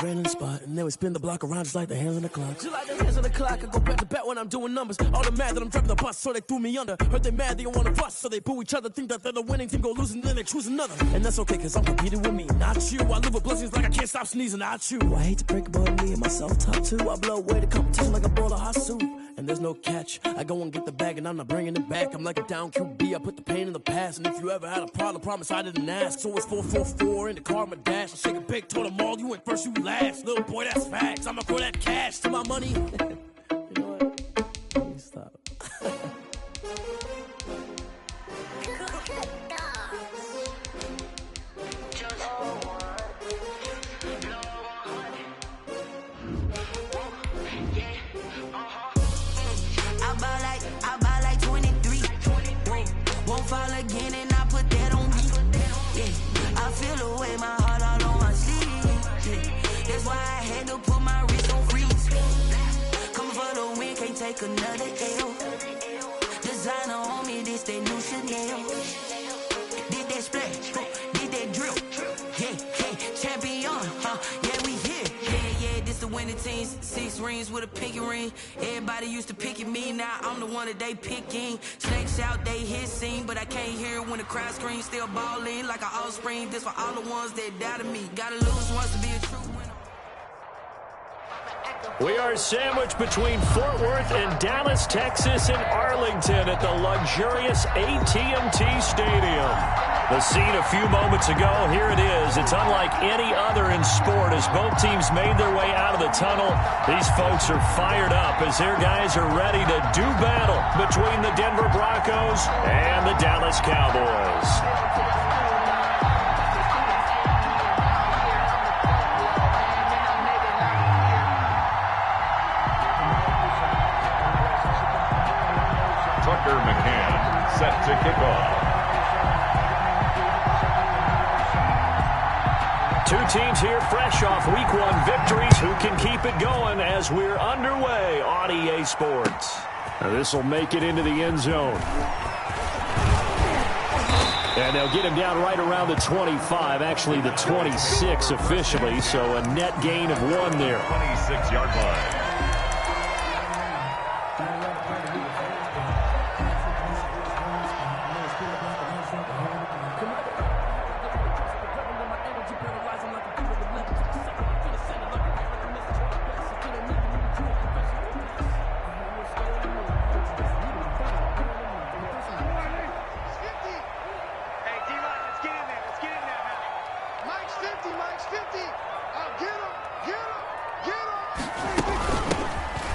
Ran in the spot, and then we spin the block around just like the hands on the clock. Just like the hands on the clock, I go back to back when I'm doing numbers. All the mad that I'm driving the bus, so they threw me under. Heard they mad, they don't want to bust, so they boo each other. Think that they're the winning team, go losing, then they choose another. And that's okay, cause I'm competing with me, not you. I live with blessings like I can't stop sneezing, not you. I hate to break it, but me and my self-talk too. I blow away the competition like a bowl of hot soup. And there's no catch, I go and get the bag, and I'm not bringing it back. I'm like a down QB, I put the pain in the past. And if you ever had a problem, promise I didn't ask. So it's 4-4-4 in the car, my dash. I shake a big, told them all, you went first, you last. Little boy, that's facts. I'ma throw that cash to my money. You know what? Let me stop. I buy like 23. Won't fall again, and I put that on me. Yeah, I feel the way, my heart all on my sleeve. Yeah. That's why I had to put my wrist on freeze. Coming for the win, can't take another L. Designer on me, this that new Chanel. Did that splash, did that drill. Yeah, champion, yeah, we here. Yeah, this the winning teams. 6 rings with a pinky ring. Everybody used to pick at me, now I'm the one that they picking. Snakes out, they hissing, but I can't hear when the crowd screams. Still balling like an offspring. This for all the ones that doubted me. Gotta lose once to be a true winner. We are sandwiched between Fort Worth and Dallas, Texas, and Arlington at the luxurious AT&T Stadium. The scene a few moments ago, here it is. It's unlike any other in sport as both teams made their way out of the tunnel. These folks are fired up as their guys are ready to do battle between the Denver Broncos and the Dallas Cowboys. McCann set to kick off. Two teams here fresh off Week 1 victories. Who can keep it going as we're underway on EA Sports? Now this will make it into the end zone. And they'll get him down right around the 25, actually the 26 officially, so a net gain of 1 there. 26-yard line.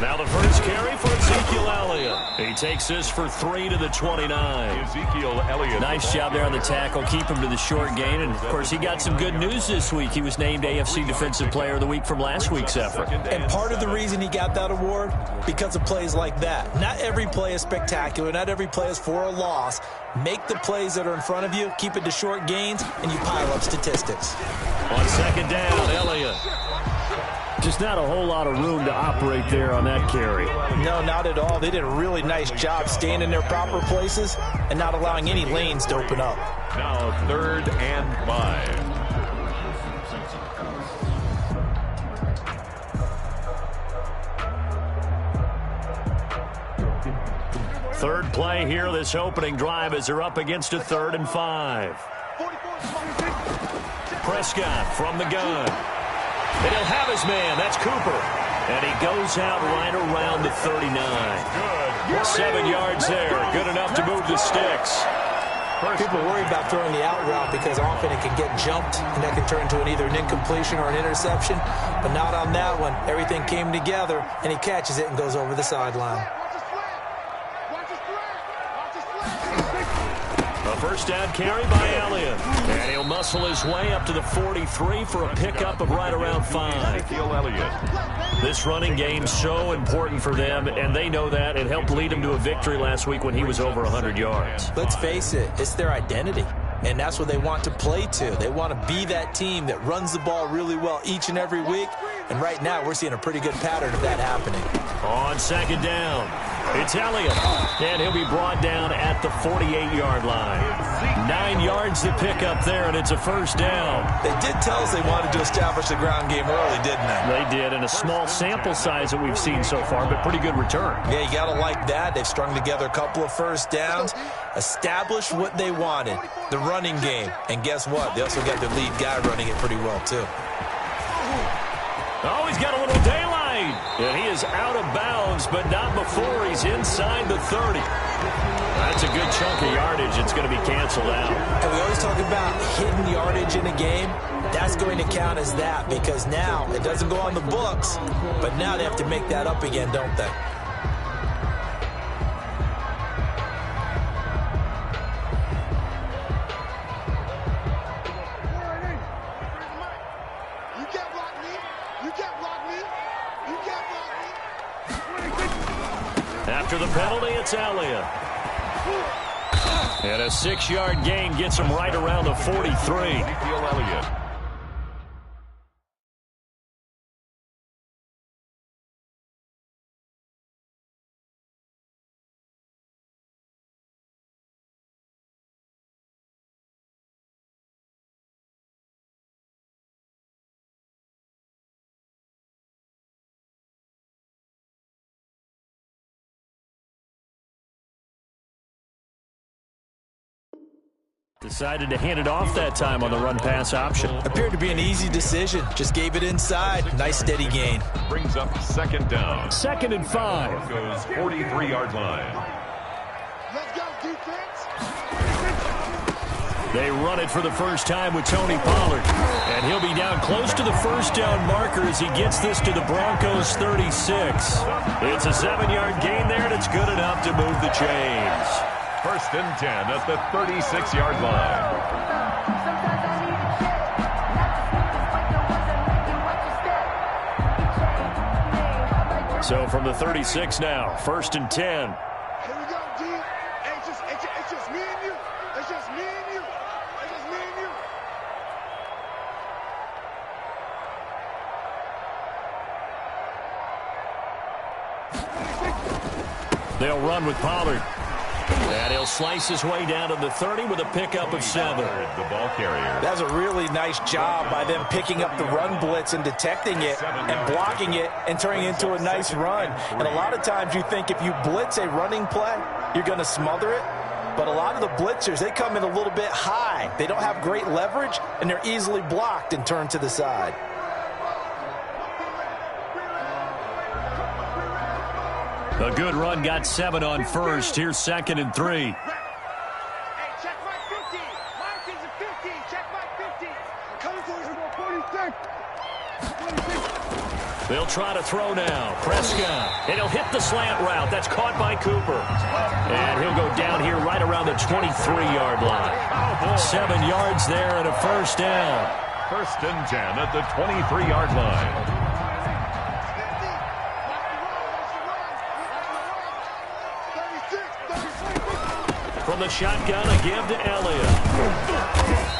Now the first carry for Ezekiel Elliott. He takes this for 3 to the 29. Ezekiel Elliott. Nice job there on the tackle. Keep him to the short gain. And, of course, he got some good news this week. He was named AFC Defensive Player of the Week from last week's effort. And part of the reason he got that award, because of plays like that. Not every play is spectacular. Not every play is for a loss. Make the plays that are in front of you, keep it to short gains, and you pile up statistics. On second down, Elliott. Just not a whole lot of room to operate there on that carry. No, not at all. They did a really nice job staying in their proper places and not allowing any lanes to open up. Now 3rd and 5. Third play here, this opening drive as they're up against a 3rd and 5. Prescott from the gun. And he'll have his man. That's Cooper. And he goes out right around the 39. Good. 7 yards there. Good enough to move the sticks. People worry about throwing the out route because often it can get jumped, and that can turn into either an incompletion or an interception. But not on that one. Everything came together, and he catches it and goes over the sideline. A first down carry by Elliott. And he'll muscle his way up to the 43 for a pickup of right around 5. Ezekiel Elliott. This running game so important for them, and they know that. It helped lead them to a victory last week when he was over 100 yards. Let's face it, it's their identity. And that's what they want to play to. They want to be that team that runs the ball really well each and every week. And right now, we're seeing a pretty good pattern of that happening. On second down, It's Elliott, and he'll be brought down at the 48-yard line. 9 yards to pick up there, and it's a first down. They did tell us they wanted to establish the ground game early, didn't they? They did, in a small sample size that we've seen so far, but pretty good return. Yeah, you got to like that. They've strung together a couple of first downs, established what they wanted, the running game. And guess what? They also got their lead guy running it pretty well, too. Oh, he's got a little daylight. And he is out of bounds, but not before he's inside the 30. That's a good chunk of yardage. It's going to be canceled out. And we always talk about hidden yardage in a game. That's going to count as that because now it doesn't go on the books, but now they have to make that up again, don't they? After the penalty, it's Elliott. And a 6-yard gain gets him right around the 43. Elliott. Decided to hand it off that time on the run-pass option. Appeared to be an easy decision. Just gave it inside. Nice steady gain. Brings up second down. 2nd and 5. Goes 43-yard line. Let's go, defense. They run it for the first time with Tony Pollard. And he'll be down close to the first down marker as he gets this to the Broncos 36. It's a 7-yard gain there, and it's good enough to move the chains. 1st and 10 at the 36-yard line. So from the 36 now, 1st and 10. Here we go, D. Hey, it's just me and you. It's just me and you. It's just me and you. They'll run with Pollard. And he'll slice his way down to the 30 with a pickup of 7. The ball carrier. That's a really nice job by them picking up the run blitz and detecting it and blocking it and turning it into a nice run. And a lot of times you think if you blitz a running play, you're going to smother it. But a lot of the blitzers, they come in a little bit high. They don't have great leverage, and they're easily blocked and turned to the side. A good run got 7 on first. Here's 2nd and 3. Hey, check my 50. Mike is a 50. Check my 50. Coming for you, 46. They'll try to throw now. Prescott. And he'll hit the slant route. That's caught by Cooper. And he'll go down here right around the 23-yard line. 7 yards there and a first down. 1st and 10 at the 23-yard line. From the shotgun, a give to Elliott.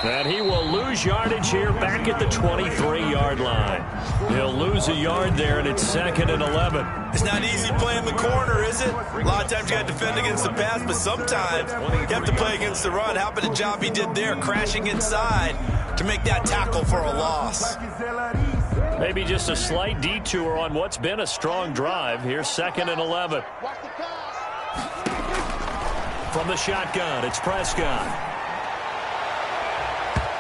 And he will lose yardage here back at the 23-yard line. He'll lose a yard there, and it's 2nd and 11. It's not easy playing the corner, is it? A lot of times you got to defend against the pass, but sometimes you have to play against the run. How about the job he did there, crashing inside to make that tackle for a loss? Maybe just a slight detour on what's been a strong drive. Here's 2nd and 11. From the shotgun, it's Prescott.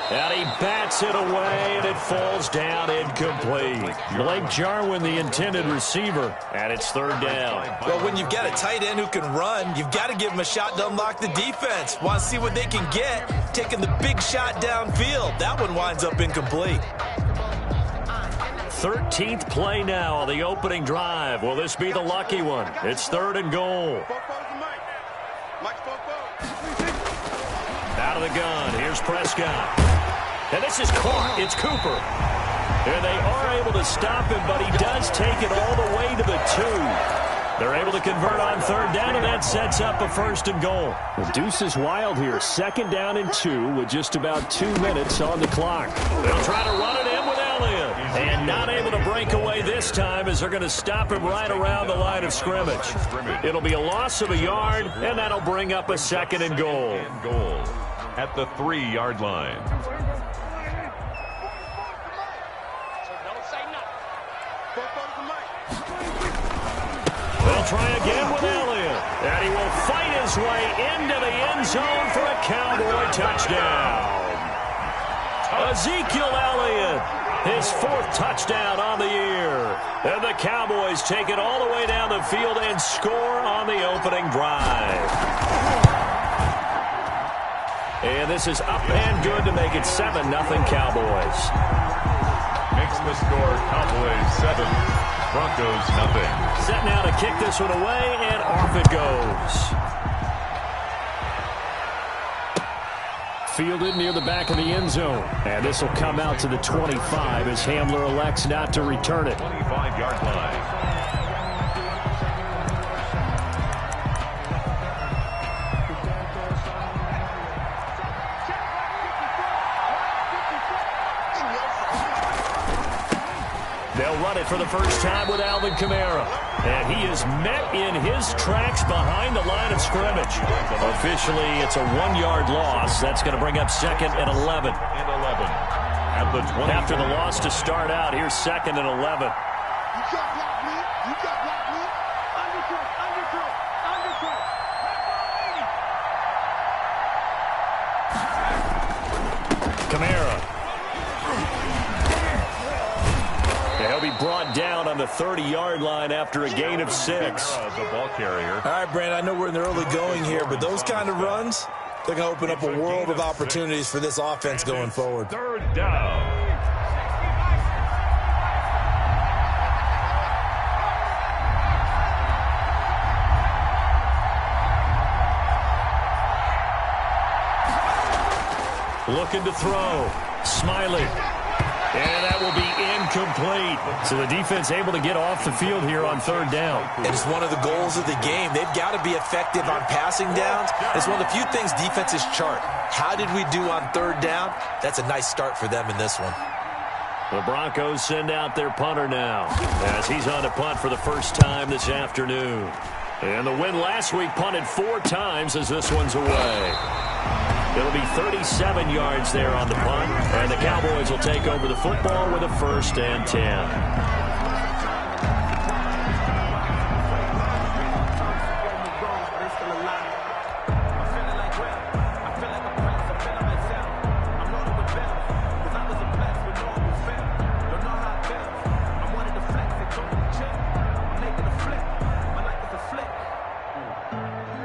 And he bats it away, and it falls down incomplete. Blake Jarwin, the intended receiver, and it's 3rd down. Well, when you've got a tight end who can run, you've got to give him a shot to unlock the defense. Want to see what they can get, taking the big shot downfield. That one winds up incomplete. 13th play now on the opening drive. Will this be the lucky one? It's 3rd and goal. Out of the gun, here's Prescott. And this is caught. It's Cooper. And they are able to stop him, but he does take it all the way to the 2. They're able to convert on 3rd down, and that sets up a 1st and goal. The deuce is wild here. 2nd down and 2 with just about 2 minutes on the clock. They'll try to run it in with Elliott. And not able to breakaway this time as they're going to stop him right around the line of scrimmage. It'll be a loss of a yard, and that'll bring up a 2nd and goal. At the 3-yard line. They'll try again with Elliott. And he will fight his way into the end zone for a Cowboy touchdown. Ezekiel Elliott, his 4th touchdown on the year. And the Cowboys take it all the way down the field and score on the opening drive. And this is up and good to make it 7-0 Cowboys. Makes the score Cowboys 7, Broncos nothing. Set now to kick this one away, and off it goes. Fielded near the back of the end zone. And this will come out to the 25 as Hamler elects not to return it. 25-yard line. They'll run it for the first time with Alvin Kamara. And he is met in his tracks behind the line of scrimmage. Officially, it's a 1-yard loss. That's going to bring up 2nd and 11. At the 20. After the loss to start out, here's 2nd and 11. You can't block me. You can't block me. Undercut. Kamara. He'll be brought down on the 30-yard line after a gain of 6. The ball carrier. All right, Brandon, I know we're in the early going here, but those kind of runs, they're going to open up a world of opportunities for this offense going forward. 3rd down. Looking to throw. Smiley. And that will be incomplete. So the defense able to get off the field here on 3rd down. And it's one of the goals of the game. They've got to be effective on passing downs. It's one of the few things defenses chart. How did we do on 3rd down? That's a nice start for them in this one. The Broncos send out their punter now as he's on to punt for the first time this afternoon. And the win last week punted 4 times as this one's away. It'll be 37 yards there on the punt, and the Cowboys will take over the football with a 1st and 10.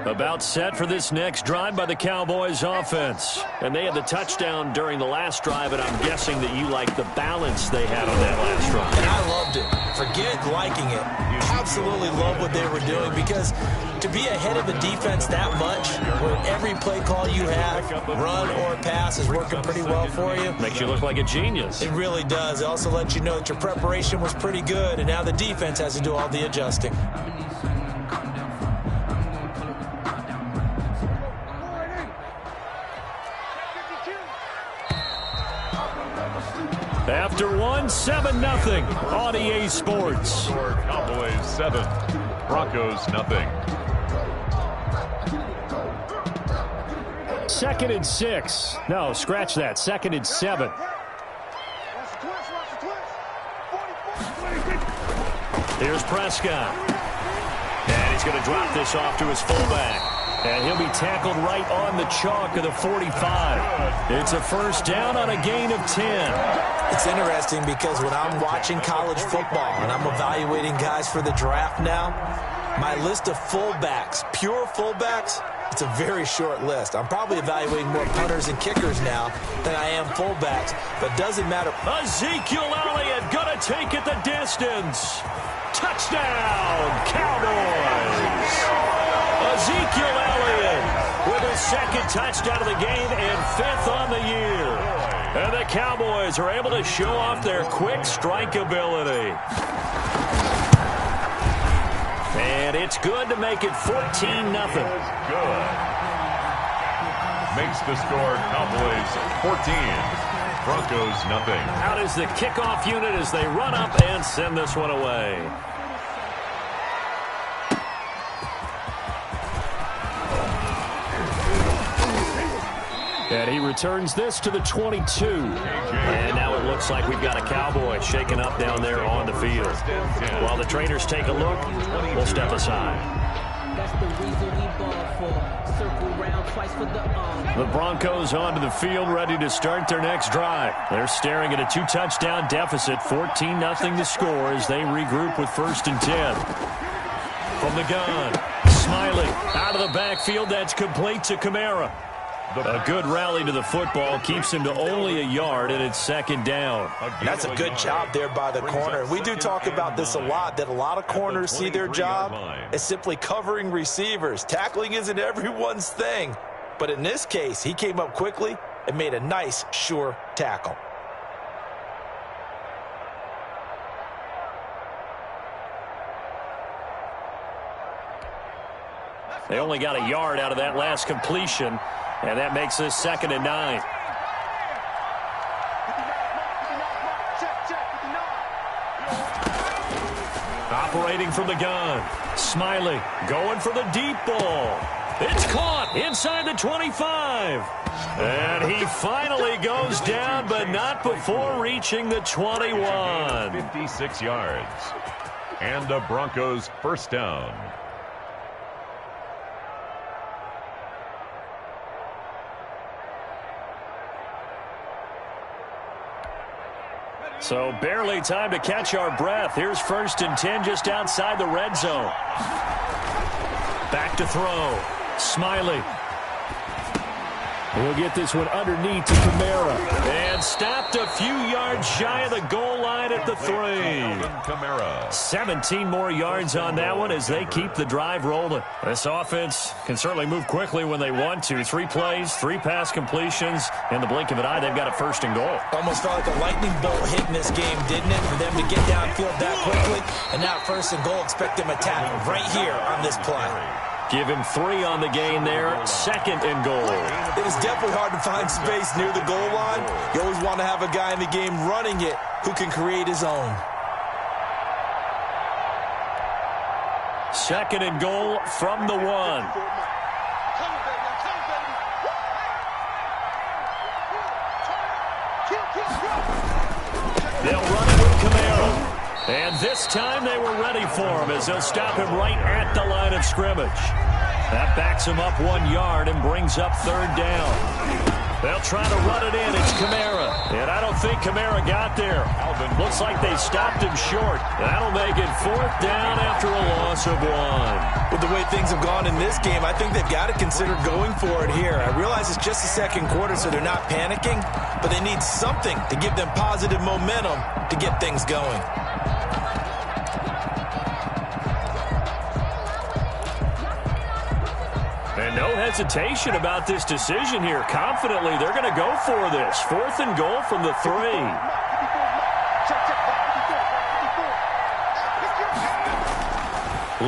About set for this next drive by the Cowboys offense. And they had the touchdown during the last drive, and I'm guessing that you like the balance they had on that last drive. And I loved it. Forget liking it. Absolutely love what they were doing, because to be ahead of a defense that much, where every play call you have, run or pass, is working pretty well for you. Makes you look like a genius. It really does. It also lets you know that your preparation was pretty good, and now the defense has to do all the adjusting. After 7-0 on EA Sports. Cowboys 7, Broncos nothing. 2nd and 6. No, scratch that. 2nd and 7. Here's Prescott. And he's going to drop this off to his fullback. And he'll be tackled right on the chalk of the 45. It's a 1st down on a gain of 10. It's interesting because when I'm watching college football and I'm evaluating guys for the draft now, my list of fullbacks, pure fullbacks, it's a very short list. I'm probably evaluating more punters and kickers now than I am fullbacks, but doesn't matter. Ezekiel Elliott going to take it the distance. Touchdown, Cowboys. Ezekiel Elliott with his 2nd touchdown of the game and 5th on the year. And the Cowboys are able to show off their quick strike ability. And it's good to make it 14-0. Good. Makes the score Cowboys 14, Broncos nothing. Out is the kickoff unit as they run up and send this one away. And he returns this to the 22. And now it looks like we've got a Cowboy shaken up down there on the field. While the trainers take a look, we'll step aside. That's the reason we ball for. Circle round twice for the The Broncos onto the field, ready to start their next drive. They're staring at a 2-touchdown deficit, 14-0 to score as they regroup with 1st and 10. From the gun, Smiley out of the backfield. That's complete to Kamara. A good rally to the football keeps him to only a yard, and it's 2nd down. That's a good job there by the corner. We do talk about this a lot, that a lot of corners see their job as simply covering receivers. Tackling isn't everyone's thing. But in this case, he came up quickly and made a nice, sure tackle. They only got a yard out of that last completion, and that makes this 2nd and 9. Operating from the gun, Smiley going for the deep ball. It's caught inside the 25. And he finally goes down, but not before reaching the 21. 56 yards. And the Broncos 1st down. So barely time to catch our breath. Here's 1st and 10 just outside the red zone. Back to throw. Smiley. We'll get this one underneath to Kamara. And stopped a few yards shy of the goal line at the 3. 17 more yards on that one as they keep the drive rolling. This offense can certainly move quickly when they want to. 3 plays, 3 pass completions. In the blink of an eye, they've got a 1st and goal. Almost felt like a lightning bolt hitting this game, didn't it? For them to get downfield that quickly. And now 1st and goal, expect them attack right here on this play. Give him 3 on the gain there. 2nd and goal. It is definitely hard to find space near the goal line. You always want to have a guy in the game running it who can create his own. 2nd and goal from the 1. They'll run it with Kamara. And this time they were ready for him as they'll stop him right at the line of scrimmage. That backs him up 1 yard and brings up 3rd down. They'll try to run it in. It's Kamara. And I don't think Kamara got there. Looks like they stopped him short. That'll make it 4th down after a loss of 1. With the way things have gone in this game, I think they've got to consider going for it here. I realize it's just the 2nd quarter, so they're not panicking, but they need something to give them positive momentum to get things going. And no hesitation about this decision here. Confidently, they're going to go for this. 4th and goal from the 3.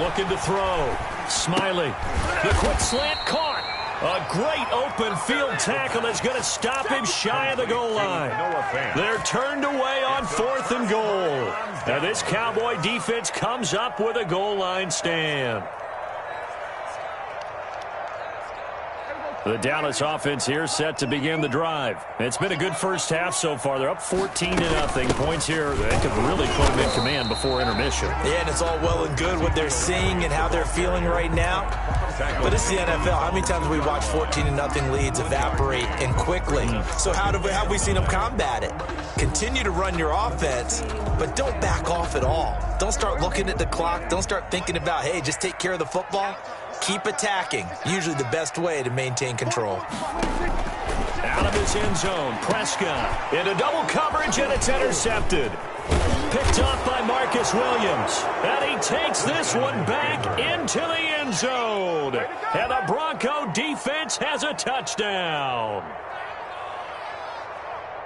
Looking to throw. Smiley. The quick slant caught. A great open field tackle that's going to stop him shy of the goal line. They're turned away on 4th and goal. Now this Cowboy defense comes up with a goal line stand. The Dallas offense here set to begin the drive. It's been a good first half so far. They're up 14-0. Points here, they could really put them in command before intermission. Yeah, and it's all well and good what they're seeing and how they're feeling right now. But it's the NFL. How many times have we watched 14-0 leads evaporate and quickly? So how have we seen them combat it? Continue to run your offense, but don't back off at all. Don't start looking at the clock. Don't start thinking about, hey, just take care of the football. Keep attacking. Usually the best way to maintain control. Out of his end zone, Prescott into double coverage, and it's intercepted. Picked off by Marcus Williams. And he takes this one back into the end zone. And the Bronco defense has a touchdown.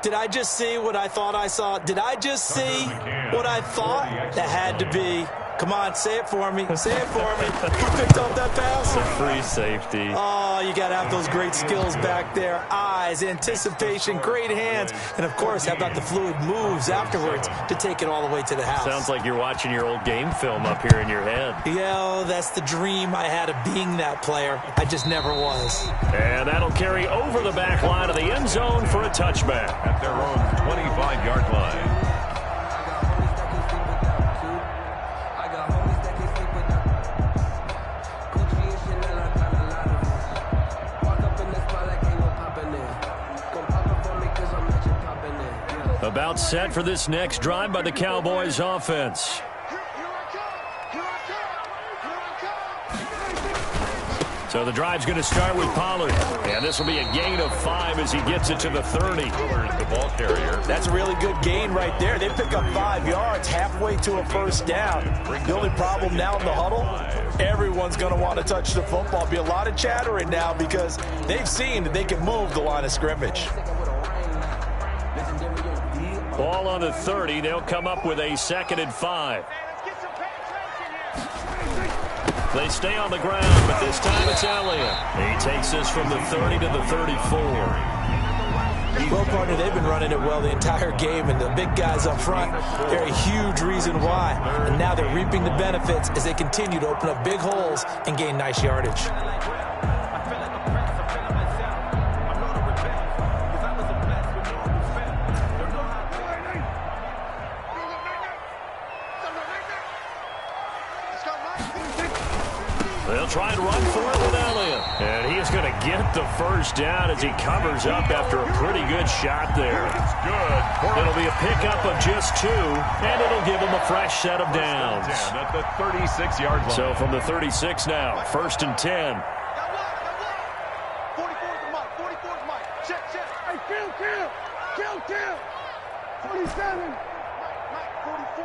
Did I just see what I thought I saw? Did I just see what I thought? That had to be Come on, say it for me. Say it for me. Who picked up that pass? It's a free safety. Oh, you got to have those great skills back there. Eyes, anticipation, great hands, and, of course, how about the fluid moves afterwards to take it all the way to the house. Sounds like you're watching your old game film up here in your head. Yeah, that's the dream I had of being that player. I just never was. And that'll carry over the back line of the end zone for a touchback. At their own 25-yard line. About set for this next drive by the Cowboys offense. So the drive's going to start with Pollard. And this will be a gain of 5 as he gets it to the 30. The ball carrier. That's a really good gain right there. They pick up 5 yards halfway to a first down. The only problem now in the huddle, everyone's going to want to touch the football. Be a lot of chattering now because they've seen that they can move the line of scrimmage. Ball on the 30. They'll come up with a 2nd and 5. They stay on the ground, but this time it's Elliott. He takes this from the 30 to the 34. Well, partner, they've been running it well the entire game, and the big guys up front, they're a huge reason why. And now they're reaping the benefits as they continue to open up big holes and gain nice yardage. They'll try and run for it with Elliott. And he is going to get the first down as he covers up after a pretty good shot there. It's good. It'll be a pickup of just 2, and it'll give him a fresh set of downs. At the 36-yard line. So from the 36 now, 1st and 10. 44's Mike. 44's Mike. Check. Hey, kill. 47. Mike, 44.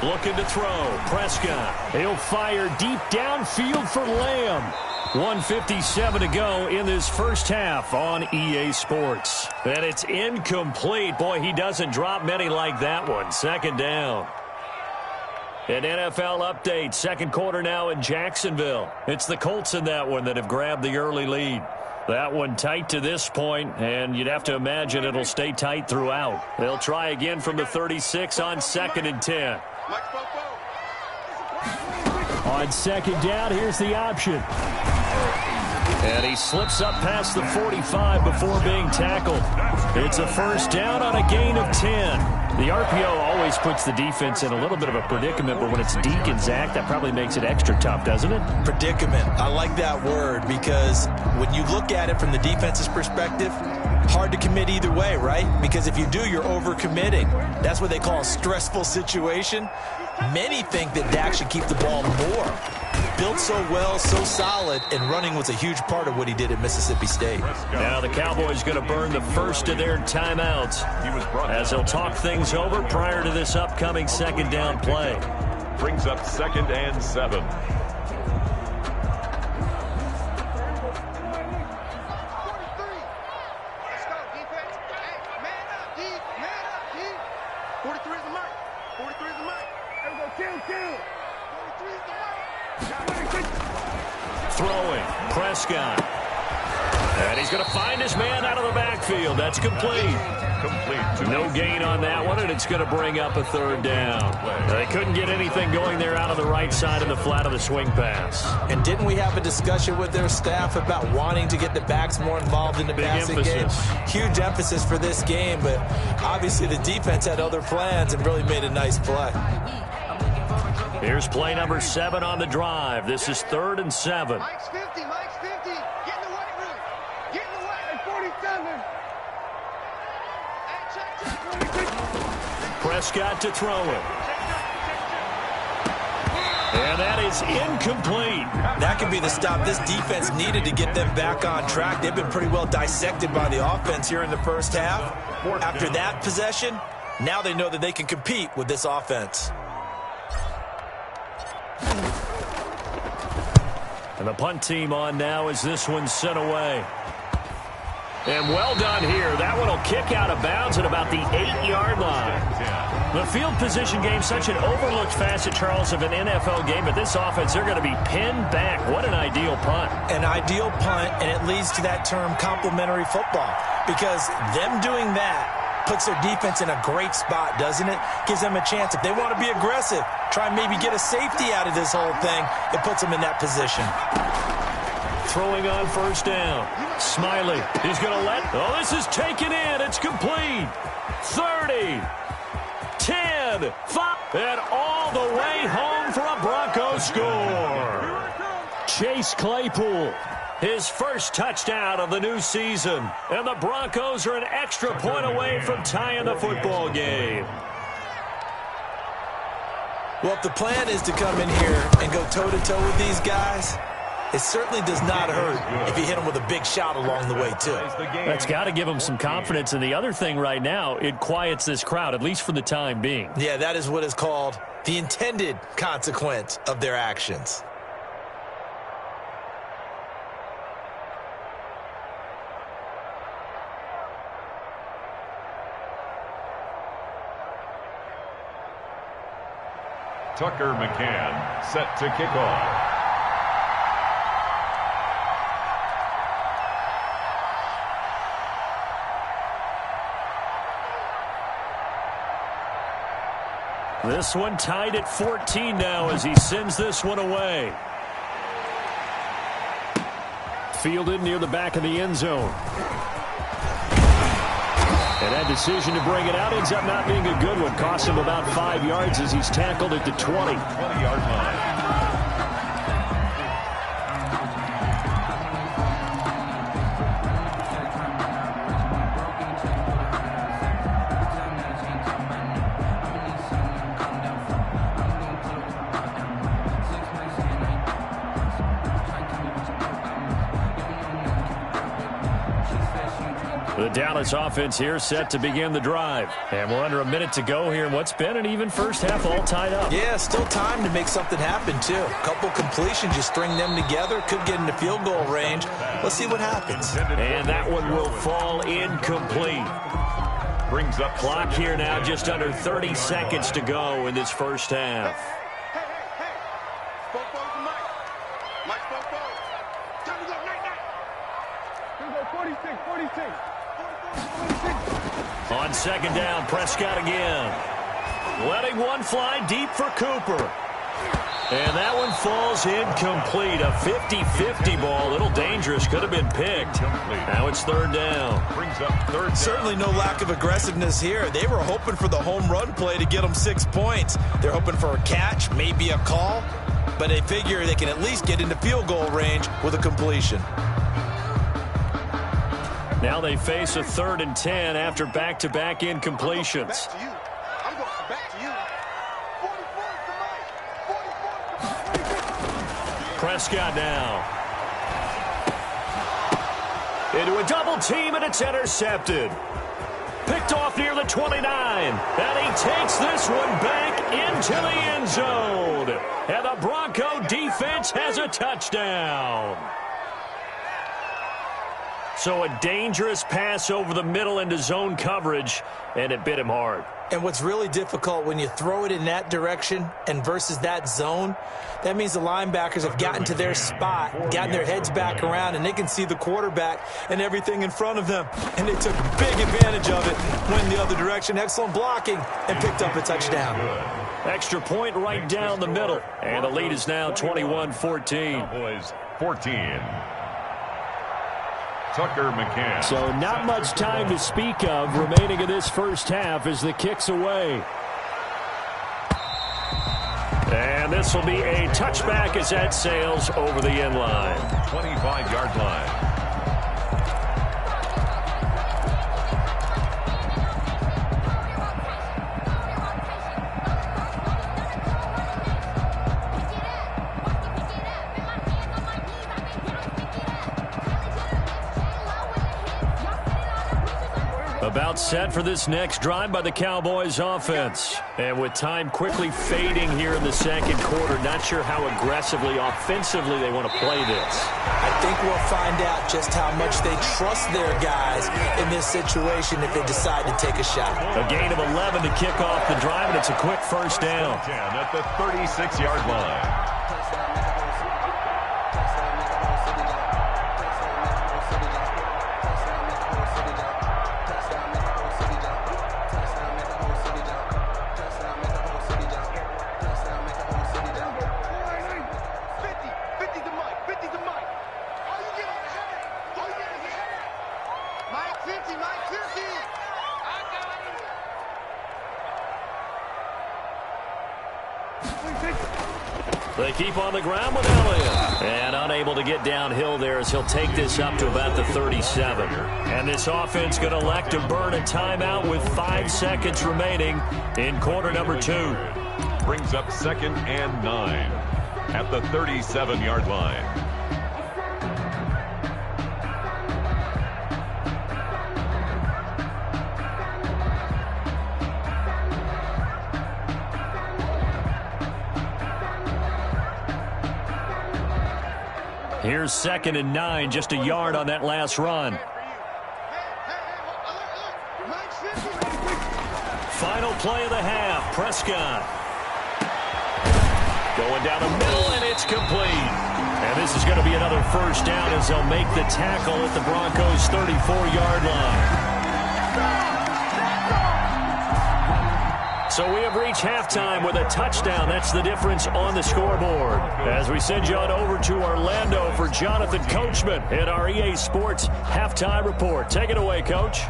Looking to throw. Prescott. He'll fire deep downfield for Lamb. 1:57 to go in this first half on EA Sports. And it's incomplete. Boy, he doesn't drop many like that one. 2nd down. An NFL update. 2nd quarter now in Jacksonville. It's the Colts in that one that have grabbed the early lead. That one tight to this point, and you'd have to imagine it'll stay tight throughout. They'll try again from the 36 on 2nd and 10. On 2nd down, here's the option. And he slips up past the 45 before being tackled. It's a first down on a gain of 10. The RPO always puts the defense in a little bit of a predicament, but when it's Deke and Zach, that probably makes it extra tough, doesn't it? Predicament. I like that word because when you look at it from the defense's perspective, hard to commit either way, right? Because if you do, you're overcommitting. That's what they call a stressful situation. Many think that Dak should keep the ball more. Built so well, so solid, and running was a huge part of what he did at Mississippi State. Now the Cowboys going to burn the first of their timeouts as they'll talk things over prior to this upcoming 2nd down play. Brings up 2nd and 7. Throwing. Prescott. And he's going to find his man out of the backfield. That's complete. No gain on that one, and it's going to bring up a 3rd down. They couldn't get anything going there out of the right side of the flat of the swing pass. And didn't we have a discussion with their staff about wanting to get the backs more involved in the passing game? Huge emphasis for this game, but obviously the defense had other plans and really made a nice play. Here's play number 7 on the drive. This is 3rd and 7. Mike's 50. Get in the white room. Get in the white room. 47. Prescott to throw it. And that is incomplete. That could be the stop this defense needed to get them back on track. They've been pretty well dissected by the offense here in the first half. After that possession, now they know that they can compete with this offense. And the punt team on now as this one's sent away. And well done here. That one will kick out of bounds at about the 8-yard line. The field position game, such an overlooked facet, Charles, of an NFL game, but this offense, they're going to be pinned back. What an ideal punt. An ideal punt, and it leads to that term complementary football, because them doing that puts their defense in a great spot, doesn't it? Gives them a chance. If they want to be aggressive, try and maybe get a safety out of this whole thing, it puts them in that position. Throwing on first down. Smiley, he's going to let, oh, this is taken in. It's complete. 30. 10, 5, and all the way home for a Broncos score. Chase Claypool, his first touchdown of the new season. And the Broncos are an extra point away from tying the football game. Well, if the plan is to come in here and go toe-to-toe with these guys, it certainly does not hurt if you hit them with a big shot along the way, too. That's got to give them some confidence. And the other thing right now, it quiets this crowd, at least for the time being. Yeah, that is what is called the intended consequence of their actions. Tucker McCann set to kick off. This one tied at 14 now as he sends this one away. Fielded near the back of the end zone. And that decision to bring it out ends up not being a good one. Cost him about 5 yards as he's tackled at the 20-yard line. The Dallas offense here set to begin the drive. And we're under a minute to go here in what's been an even first half, all tied up. Yeah, still time to make something happen, too. A couple completions, you string them together, could get into field goal range. Let's see what happens. And that one will fall incomplete. Brings up clock here now, just under 30 seconds to go in this first half. On second down, Prescott again. Letting one fly deep for Cooper. And that one falls incomplete. A 50-50 ball. A little dangerous. Could have been picked. Now it's third down. Brings up third down. Certainly no lack of aggressiveness here. They were hoping for the home run play to get them 6 points. They're hoping for a catch, maybe a call. But they figure they can at least get into field goal range with a completion. Now they face a 3rd and 10 after back-to-back incompletions. Prescott now. Into a double team, and it's intercepted. Picked off near the 29. And he takes this one back into the end zone. And the Bronco defense has a touchdown. So a dangerous pass over the middle into zone coverage, and it bit him hard. And what's really difficult when you throw it in that direction and versus that zone, that means the linebackers have gotten to their spot, gotten their heads back around, and they can see the quarterback and everything in front of them. And they took big advantage of it, went the other direction, excellent blocking, and picked up a touchdown. Extra point right down the middle. And the lead is now 21-14. Cowboys 14. Tucker McCann. So not much time to speak of remaining in this first half as the kick's away. And this will be a touchback as that sails over the end line. 25-yard line. About set for this next drive by the Cowboys offense. And with time quickly fading here in the second quarter, not sure how aggressively, offensively they want to play this. I think we'll find out just how much they trust their guys in this situation if they decide to take a shot. A gain of 11 to kick off the drive, and it's a quick first down. At the 36-yard line. They keep on the ground with Elliott. And unable to get downhill there as he'll take this up to about the 37. And this offense going to elect to burn a timeout with 5 seconds remaining in quarter number 2. Brings up 2nd and 9 at the 37-yard line. Here's 2nd and 9, just a yard on that last run. Final play of the half, Prescott. Going down the middle, and it's complete. And this is going to be another first down as they'll make the tackle at the Broncos' 34-yard line. So we have reached halftime with a touchdown. That's the difference on the scoreboard. As we send you on over to Orlando for Jonathan Coachman at our EA Sports Halftime Report. Take it away, Coach.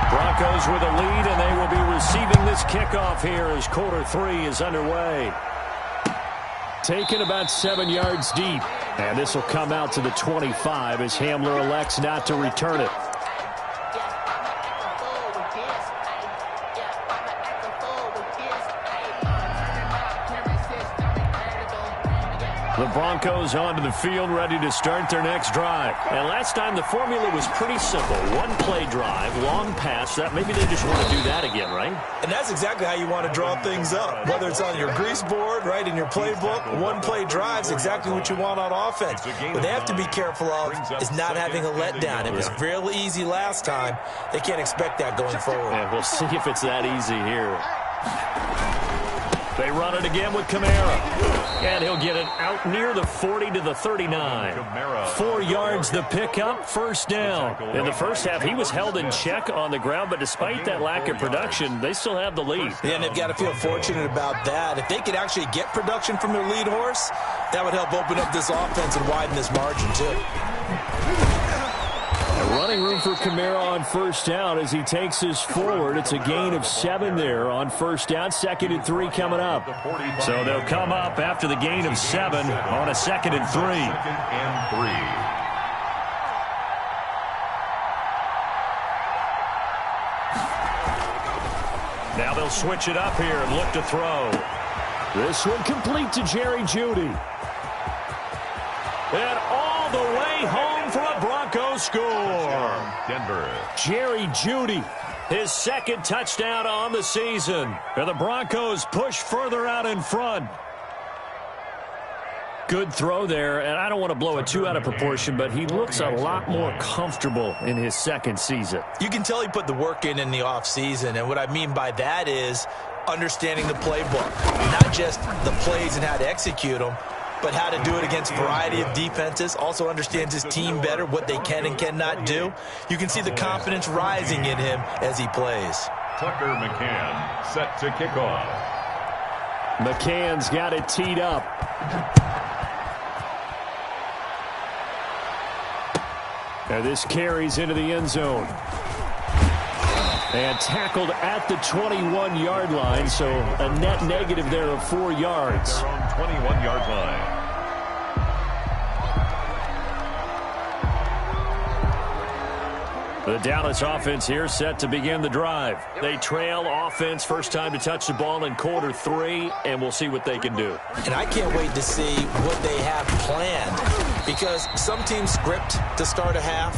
Broncos with a lead, and they will be receiving this kickoff here as quarter 3 is underway. Taken about 7 yards deep. And this will come out to the 25 as Hamler elects not to return it. The Broncos onto the field, ready to start their next drive. And last time the formula was pretty simple. One-play drive, long pass. That maybe they just want to do that again, right? And that's exactly how you want to draw things up. Whether it's on your grease board, right, in your playbook, one-play drive's exactly what you want on offense. What they have to be careful of is not having a letdown. It was real easy last time. They can't expect that going forward. Yeah, we'll see if it's that easy here. They run it again with Kamara. And he'll get it out near the 40 to the 39. 4 yards the pickup, first down. In the first half, he was held in check on the ground, but despite that lack of production, they still have the lead. Yeah, and they've got to feel fortunate about that. If they could actually get production from their lead horse, that would help open up this offense and widen this margin, too. Running room for Kamara on first down as he takes this forward. It's a gain of 7 there on first down. 2nd and 3 coming up. So they'll come up after the gain of 7 on a 2nd and 3. 2nd and 3. Now they'll switch it up here and look to throw. This one complete to Jerry Jeudy. And all the way home for a Broncos score. Denver. Jerry Jeudy, his 2nd touchdown on the season. And the Broncos push further out in front. Good throw there, and I don't want to blow it too out of proportion, but he looks a lot more comfortable in his 2nd season. You can tell he put the work in the offseason, and what I mean by that is understanding the playbook. Not just the plays and how to execute them, but how to do it against a variety of defenses. Also understands his team better, what they can and cannot do. You can see the confidence rising in him as he plays. Tucker McCann set to kick off. McCann's got it teed up. And this carries into the end zone. And tackled at the 21-yard line, so a net negative there of 4 yards. Their own 21-yard line. The Dallas offense here set to begin the drive. They trail offense, first time to touch the ball in quarter 3, and we'll see what they can do. And I can't wait to see what they have planned, because some teams script to start a half.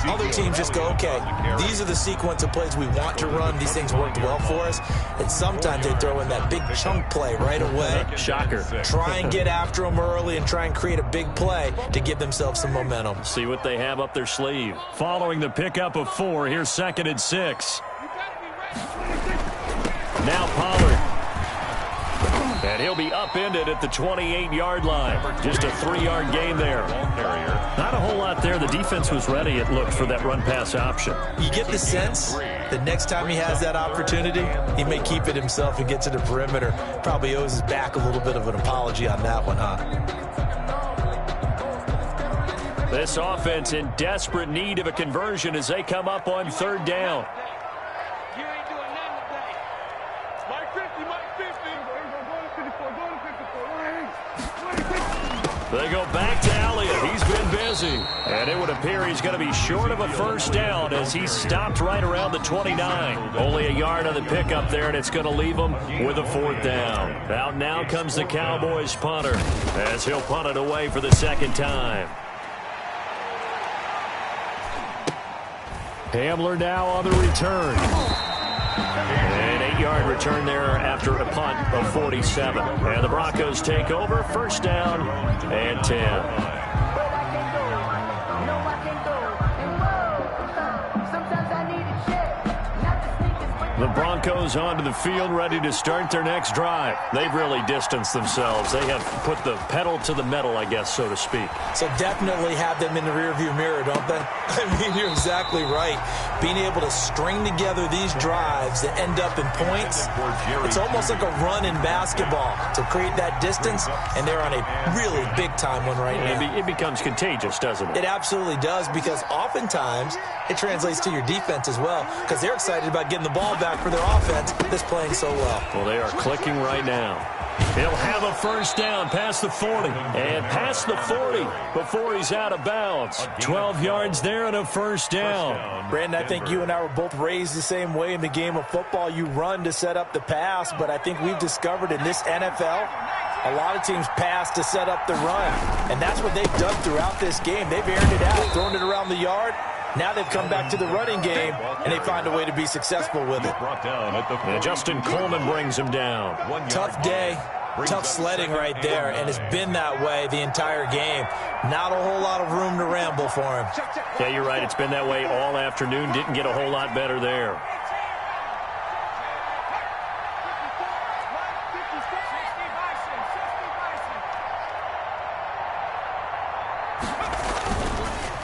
Other teams just go, okay, these are the sequence of plays we want to run. These things worked well for us. And sometimes they throw in that big chunk play right away. Shocker. Try and get after them early and try and create a big play to give themselves some momentum. See what they have up their sleeve. Following the pickup of 4, here's 2nd and 6. Now Pollard. And he'll be upended at the 28-yard line. Just a 3-yard gain there. Not a whole lot there. The defense was ready, it looked, for that run-pass option. You get the sense that next time he has that opportunity, he may keep it himself and get to the perimeter. Probably owes his back a little bit of an apology on that one, huh? This offense in desperate need of a conversion as they come up on 3rd down. You ain't doing nothing today. Mike 50, Mike 50. They go back to Elliott. He's been busy. And it would appear he's going to be short of a 1st down as he stopped right around the 29. Only a yard on the pickup there, and it's going to leave him with a 4th down. Out now comes the Cowboys punter as he'll punt it away for the 2nd time. Hamler now on the return. An 8-yard return there after a punt of 47. And the Broncos take over, 1st down and 10. The Broncos onto the field, ready to start their next drive. They've really distanced themselves. They have put the pedal to the metal, I guess, so to speak. So definitely have them in the rearview mirror, don't they? I mean, you're exactly right. Being able to string together these drives that end up in points, it's almost like a run in basketball to create that distance, and they're on a really big-time one right now. It becomes contagious, doesn't it? It absolutely does, because oftentimes it translates to your defense as well, because they're excited about getting the ball back for their offense that's playing so well. Well, they are clicking right now. He'll have a 1st down past the 40. And past the 40 before he's out of bounds. 12 yards there and a 1st down. Brandon, I think you and I were both raised the same way in the game of football. You run to set up the pass, but I think we've discovered in this NFL, a lot of teams pass to set up the run. And that's what they've done throughout this game. They've aired it out, thrown it around the yard. Now they've come back to the running game, and they find a way to be successful with it. And Justin Coleman brings him down. Tough day, tough sledding right there, and it's been that way the entire game. Not a whole lot of room to ramble for him. Yeah, you're right. It's been that way all afternoon. Didn't get a whole lot better there.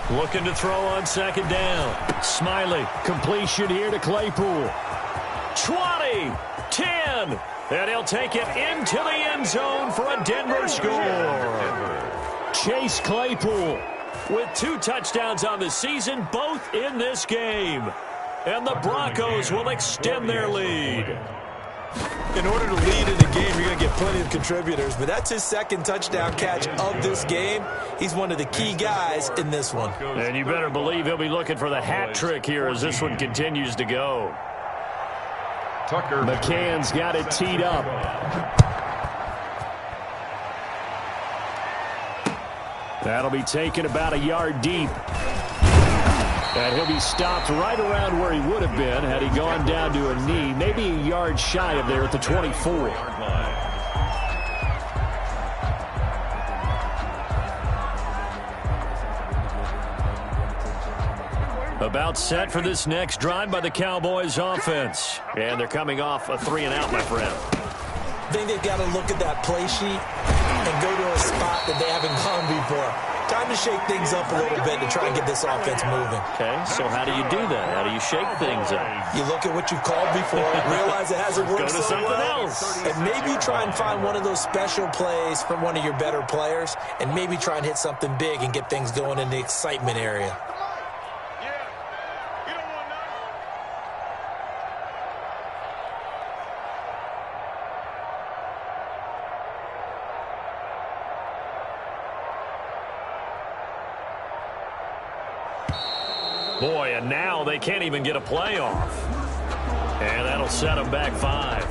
Looking to throw on 2nd down. Smiley, completion here to Claypool. 20, 10, and he'll take it into the end zone for a Denver score. Chase Claypool with 2 touchdowns on the season, both in this game. And the Broncos will extend their lead. In order to lead in a game, you're going to get plenty of contributors, but that's his 2nd touchdown catch of this game. He's one of the key guys in this one. And you better believe he'll be looking for the hat trick here as this one continues to go. McCann's got it teed up. That'll be taken about a yard deep. And he'll be stopped right around where he would have been had he gone down to a knee, maybe a yard shy of there at the 24. About set for this next drive by the Cowboys offense. And they're coming off a 3-and-out, my friend. I think they've got to look at that play sheet and go to a spot that they haven't gone before. Time to shake things up a little bit to try and get this offense moving. Okay, so how do you do that? How do you shake things up? You look at what you've called before, realize it hasn't worked Go to so something well, else. and maybe try and find one of those special plays from one of your better players, and maybe try and hit something big and get things going in the excitement area. Boy, and now they can't even get a play off. And that'll set them back 5.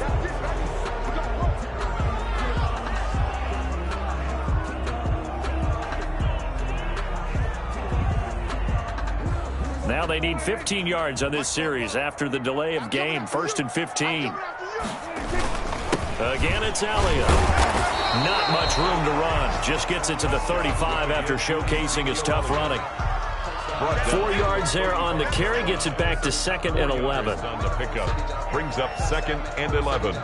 Now they need 15 yards on this series after the delay of game. 1st and 15. Again, it's Elliott. Not much room to run. Just gets it to the 35 after showcasing his tough running. 4 yards there on the carry. Gets it back to 2nd and 11. On the pickup. Brings up 2nd and 11.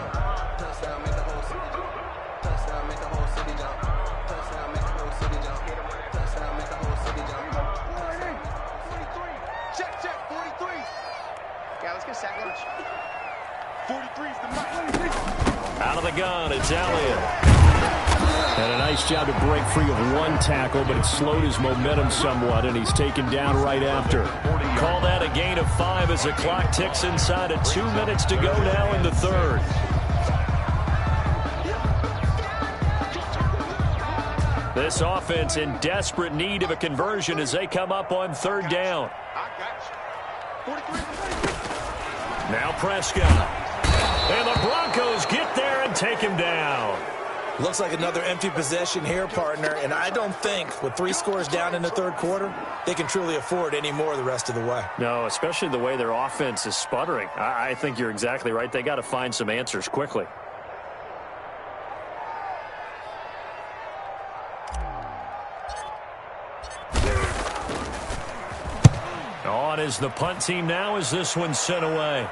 Out of the gun, it's Elliott. And a nice job to break free of one tackle, but it slowed his momentum somewhat, and he's taken down right after. Call that a gain of 5 as the clock ticks inside of 2 minutes to go now in the third. This offense in desperate need of a conversion as they come up on 3rd down. Now Prescott. And the Broncos get there and take him down. Looks like another empty possession here, partner, and I don't think with 3 scores down in the 3rd quarter, they can truly afford any more the rest of the way. No, especially the way their offense is sputtering. I think you're exactly right. They got to find some answers quickly. On is the punt team now as this one's sent away.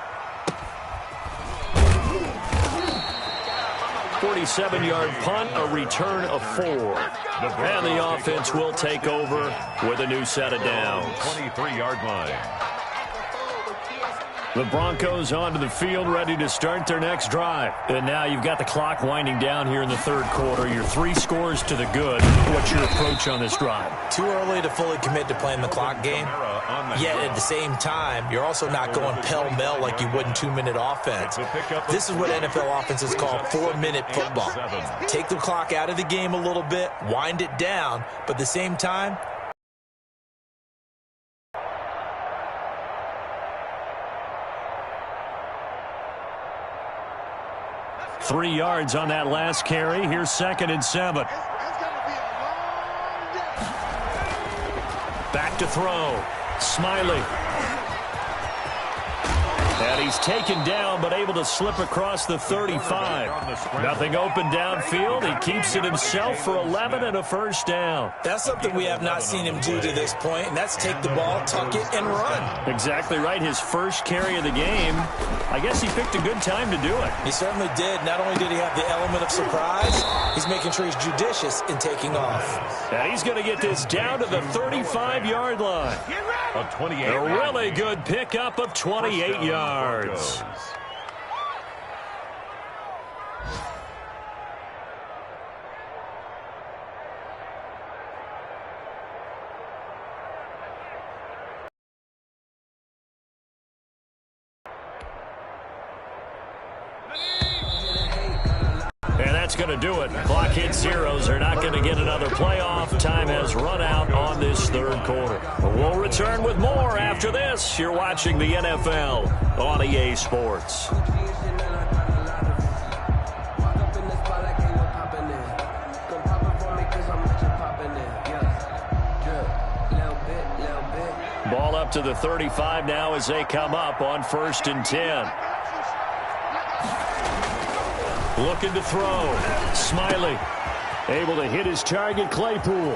47-yard punt, a return of 4. And the offense will take over with a new set of downs. 23-yard line. The Broncos onto the field, ready to start their next drive. And now you've got the clock winding down here in the 3rd quarter. Your 3 scores to the good. What's your approach on this drive? Too early to fully commit to playing the clock game. Yet at the same time, you're also not going pell-mell like you would in 2-minute offense. This is what NFL offenses call 4-minute football. Take the clock out of the game a little bit, wind it down, but at the same time, 3 yards on that last carry. Here's 2nd and 7. Back to throw. Smiley. And he's taken down, but able to slip across the 35. Nothing open downfield. He keeps it himself for 11 and a 1st down. That's something we have not seen him do to this point, and that's take the ball, tuck it, and run. Exactly right. His first carry of the game. I guess he picked a good time to do it. He certainly did. Not only did he have the element of surprise, he's making sure he's judicious in taking off. And he's going to get this down to the 35-yard line. A really good pickup of 28 yards. And that's going to do it. Clock hits zeros. They're not going to get another playoff. Time has run out on this 3rd quarter. We'll return with more after this. You're watching the NFL on EA Sports. Ball up to the 35 now as they come up on 1st and 10. Looking to throw. Smiley able to hit his target, Claypool.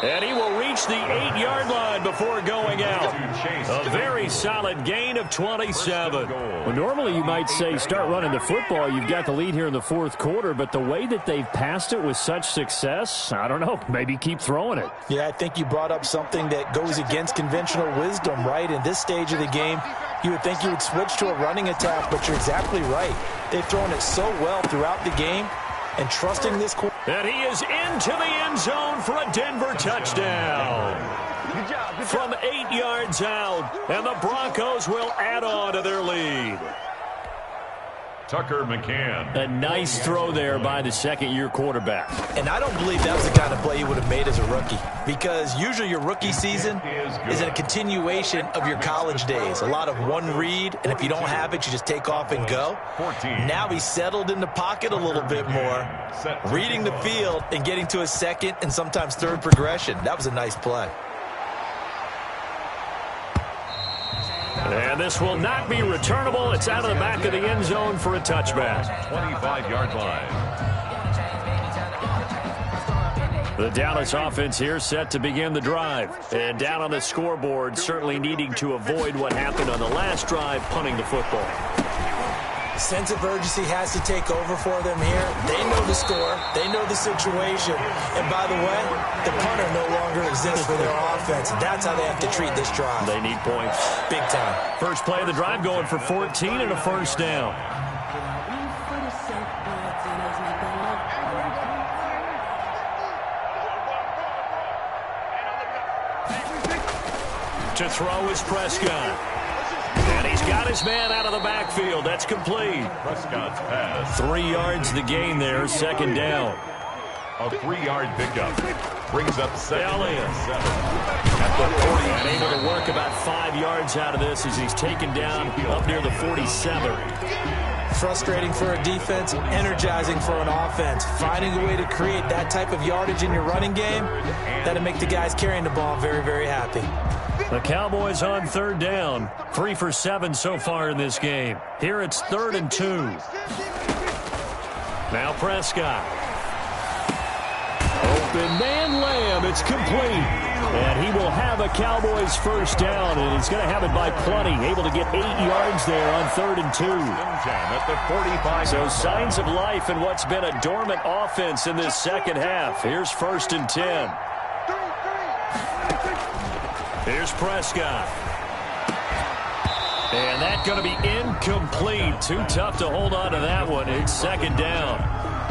And he will reach the 8-yard line before going out. A very solid gain of 27. Well, normally you might say start running the football. You've got the lead here in the 4th quarter, but the way that they've passed it with such success, I don't know, maybe keep throwing it. Yeah, I think you brought up something that goes against conventional wisdom, right? In this stage of the game, you would think you would switch to a running attack, but you're exactly right. They've thrown it so well throughout the game, and trusting this quarter. And he is into the end zone for a Denver touchdown. From 8 yards out, and the Broncos will add on to their lead. Tucker McCann. A nice throw there by the 2nd-year quarterback. And I don't believe that was the kind of play you would have made as a rookie, because usually your rookie season is a continuation of your college days. A lot of one read, and if you don't have it, you just take off and go. Now he's settled in the pocket a little bit more, reading the field and getting to a 2nd and sometimes 3rd progression. That was a nice play. And this will not be returnable. It's out of the back of the end zone for a touchback. 25-yard line. The Dallas offense here set to begin the drive. And down on the scoreboard, certainly needing to avoid what happened on the last drive, punting the football. Sense of urgency has to take over for them here. They know the score. They know the situation. And by the way, the punter no longer exists for their offense. That's how they have to treat this drive. They need points. Big time. First play of the drive going for 14 and a first down. To throw is Prescott. And he's got his man out of the backfield. That's complete. Prescott's pass. 3 yards the gain there, second down. A 3-yard pickup. Brings up second and 7. At the 40. And able to work about 5 yards out of this as he's taken down up near the 47. Frustrating for a defense, energizing for an offense. Finding a way to create that type of yardage in your running game, that'll make the guys carrying the ball very, very happy. The Cowboys on third down. 3 for 7 so far in this game. Here it's 3rd and 2. Now Prescott. Open man Lamb. It's complete. And he will have a Cowboys first down, and he's going to have it by plenty. Able to get 8 yards there on 3rd and 2. At the 45. So signs of life in what's been a dormant offense in this second half. Here's 1st and 10. Here's Prescott. And that's going to be incomplete. Too tough to hold on to that one. It's second down.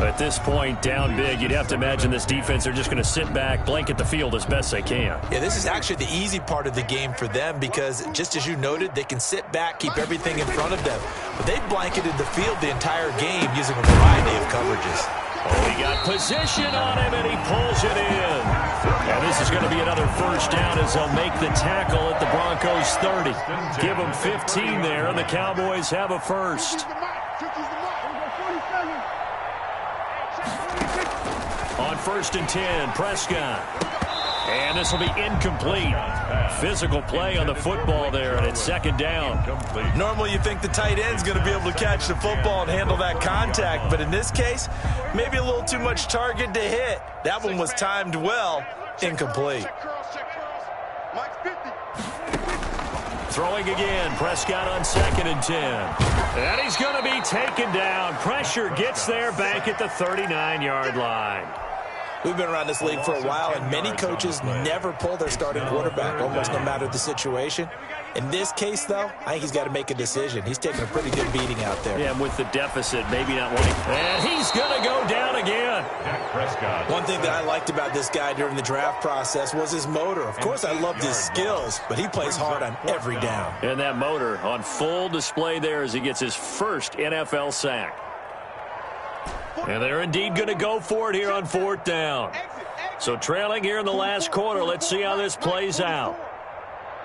At this point, down big, you'd have to imagine this defense are just going to sit back, blanket the field as best they can. Yeah, this is actually the easy part of the game for them because, just as you noted, they can sit back, keep everything in front of them. But they blanketed the field the entire game using a variety of coverages. Oh, he got position on him, and he pulls it in. And this is going to be another first down as they'll make the tackle at the Broncos' 30. Give them 15 there, and the Cowboys have a first. On 1st and 10, Prescott. And this will be incomplete. Physical play on the football there, and it's second down. Normally you think the tight end's going to be able to catch the football and handle that contact, but in this case, maybe a little too much target to hit. That one was timed well, incomplete. Throwing again, Prescott on 2nd and 10. And he's going to be taken down. Pressure gets there back at the 39-yard line. We've been around this league for a while, and many coaches never pull their starting quarterback, almost no matter the situation. In this case, though, I think he's got to make a decision. He's taking a pretty good beating out there. Yeah, and with the deficit, maybe not wanting. And he's going to go down again. Prescott. One thing that I liked about this guy during the draft process was his motor. Of course, I loved his skills, but he plays hard on every down. And that motor on full display there as he gets his first NFL sack. And they're indeed going to go for it here on 4th down. So trailing here in the last quarter. Let's see how this plays out.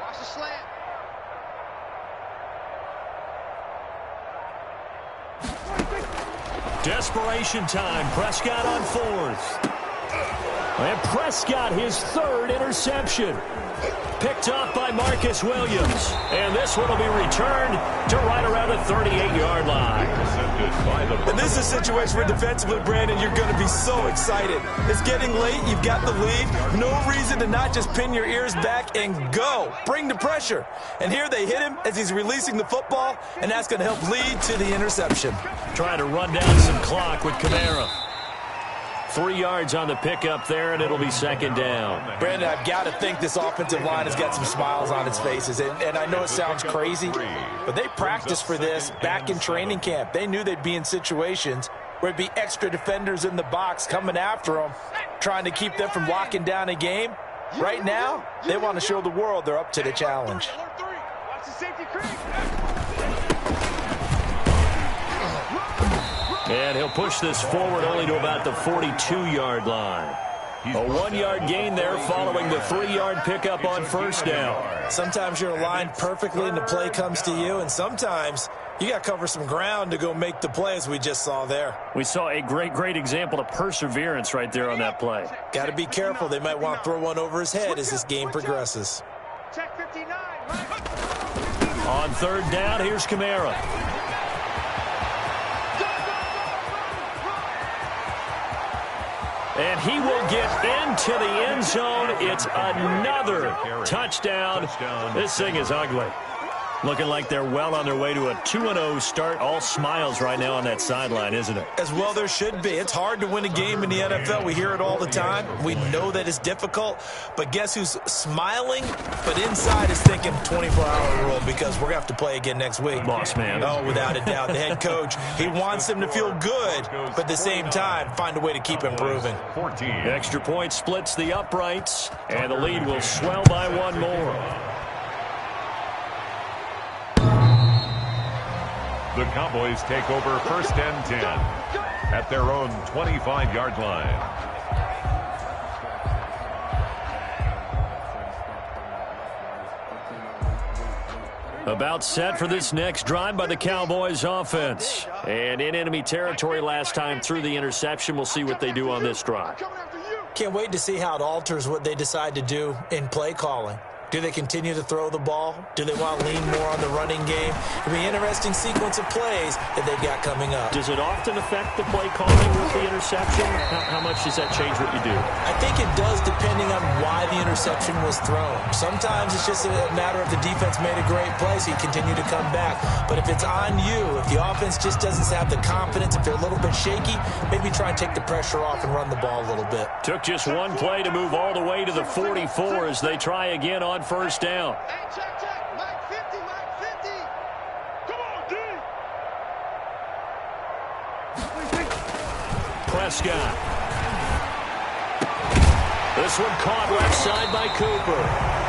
Watch the slant. Desperation time. Prescott on 4th. And Prescott, his 3rd interception. Picked off by Marcus Williams. And this one will be returned to right around the 38-yard line. And this is a situation where defensively, Brandon, you're going to be so excited. It's getting late. You've got the lead. No reason to not just pin your ears back and go. Bring the pressure. And here they hit him as he's releasing the football, and that's going to help lead to the interception. Trying to run down some clock with Kamara. 3 yards on the pickup there, and it'll be second down. Brandon, I've got to think this offensive line has got some smiles on its faces. And I know it sounds crazy, but they practiced for this back in training camp. They knew they'd be in situations where it'd be extra defenders in the box coming after them, trying to keep them from locking down a game. Right now, they want to show the world they're up to the challenge. Watch the safety creep. And he'll push this forward only to about the 42-yard line. A 1-yard gain there following the 3-yard pickup on first down. Sometimes you're aligned perfectly and the play comes to you, and sometimes you got to cover some ground to go make the play, as we just saw there. We saw a great example of perseverance right there on that play. Got to be careful. They might want to throw one over his head as this game progresses. Check 59, right? On third down, here's Kamara. And he will get into the end zone. It's another touchdown. This thing is ugly. Looking like they're well on their way to a 2-0 start. All smiles right now on that sideline, isn't it? As well there should be. It's hard to win a game in the NFL. We hear it all the time. We know that it's difficult. But guess who's smiling? But inside is thinking 24-hour rule because we're going to have to play again next week. Boss man. Oh, without a doubt. The head coach, he wants them to feel good, but at the same time, find a way to keep improving. 14. Extra point splits the uprights, and the lead will swell by one more. The Cowboys take over first and 10 at their own 25-yard line. About set for this next drive by the Cowboys offense. And in enemy territory last time through the interception. We'll see what they do on this drive. Can't wait to see how it alters what they decide to do in play calling. Do they continue to throw the ball? Do they want to lean more on the running game? It'll be an interesting sequence of plays that they've got coming up. Does it often affect the play calling with the interception? How much does that change what you do? I think it does depending on why the interception was thrown. Sometimes it's just a matter of the defense made a great play, so you continue to come back. But if it's on you, if the offense just doesn't have the confidence, if they're a little bit shaky, maybe try and take the pressure off and run the ball a little bit. Took just one play to move all the way to the 44 as they try again on first down. Hey, check. Mike 50, Mike 50. Come on, D. Prescott. This one caught left side by Cooper.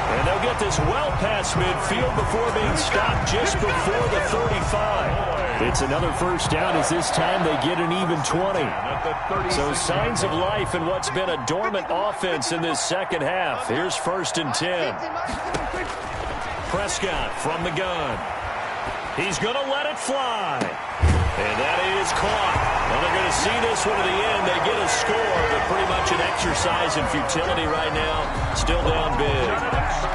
And they'll get this well past midfield before being stopped just before the 35. It's another first down as this time they get an even 20. So signs of life in what's been a dormant offense in this second half. Here's first and 10. Prescott from the gun. He's going to let it fly. And that is caught. Well, they're going to see this one to the end. They get a score, but pretty much an exercise in futility right now. Still down big.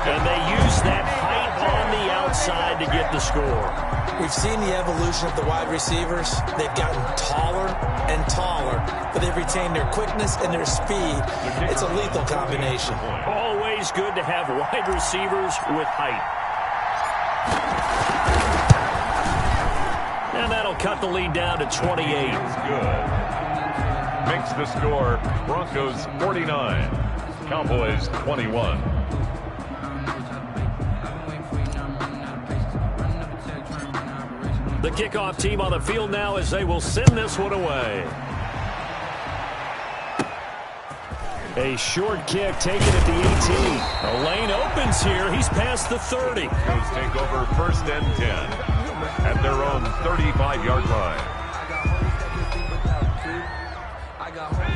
And they use that height on the outside to get the score. We've seen the evolution of the wide receivers. They've gotten taller and taller, but they've retained their quickness and their speed. It's a lethal combination. Always good to have wide receivers with height. And that'll cut the lead down to 28. Good. Makes the score Broncos 49, Cowboys 21. The kickoff team on the field now as they will send this one away. A short kick taken at the 18. A lane opens here. He's past the 30. Broncos take over first and 10 at their own 35-yard line.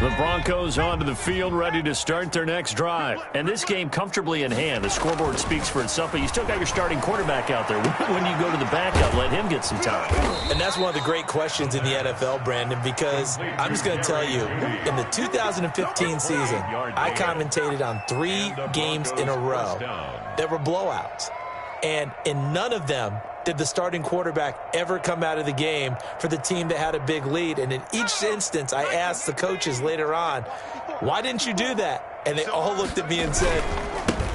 The Broncos onto the field, ready to start their next drive. And this game comfortably in hand. The scoreboard speaks for itself, but you still got your starting quarterback out there. When you go to the backup, let him get some time. And that's one of the great questions in the NFL, Brandon, because I'm just going to tell you, in the 2015 season, I commentated on 3 games in a row that were blowouts. And in none of them did the starting quarterback ever come out of the game for the team that had a big lead. And in each instance, I asked the coaches later on, why didn't you do that? And they all looked at me and said,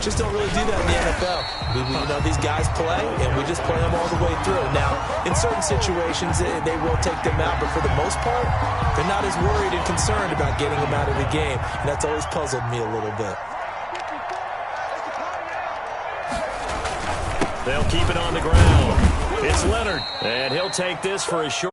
just don't really do that in the NFL. You know, these guys play, and we just play them all the way through. Now, in certain situations, they will take them out, but for the most part, they're not as worried and concerned about getting them out of the game. And that's always puzzled me a little bit. They'll keep it on the ground. It's Leonard, and he'll take this for a short.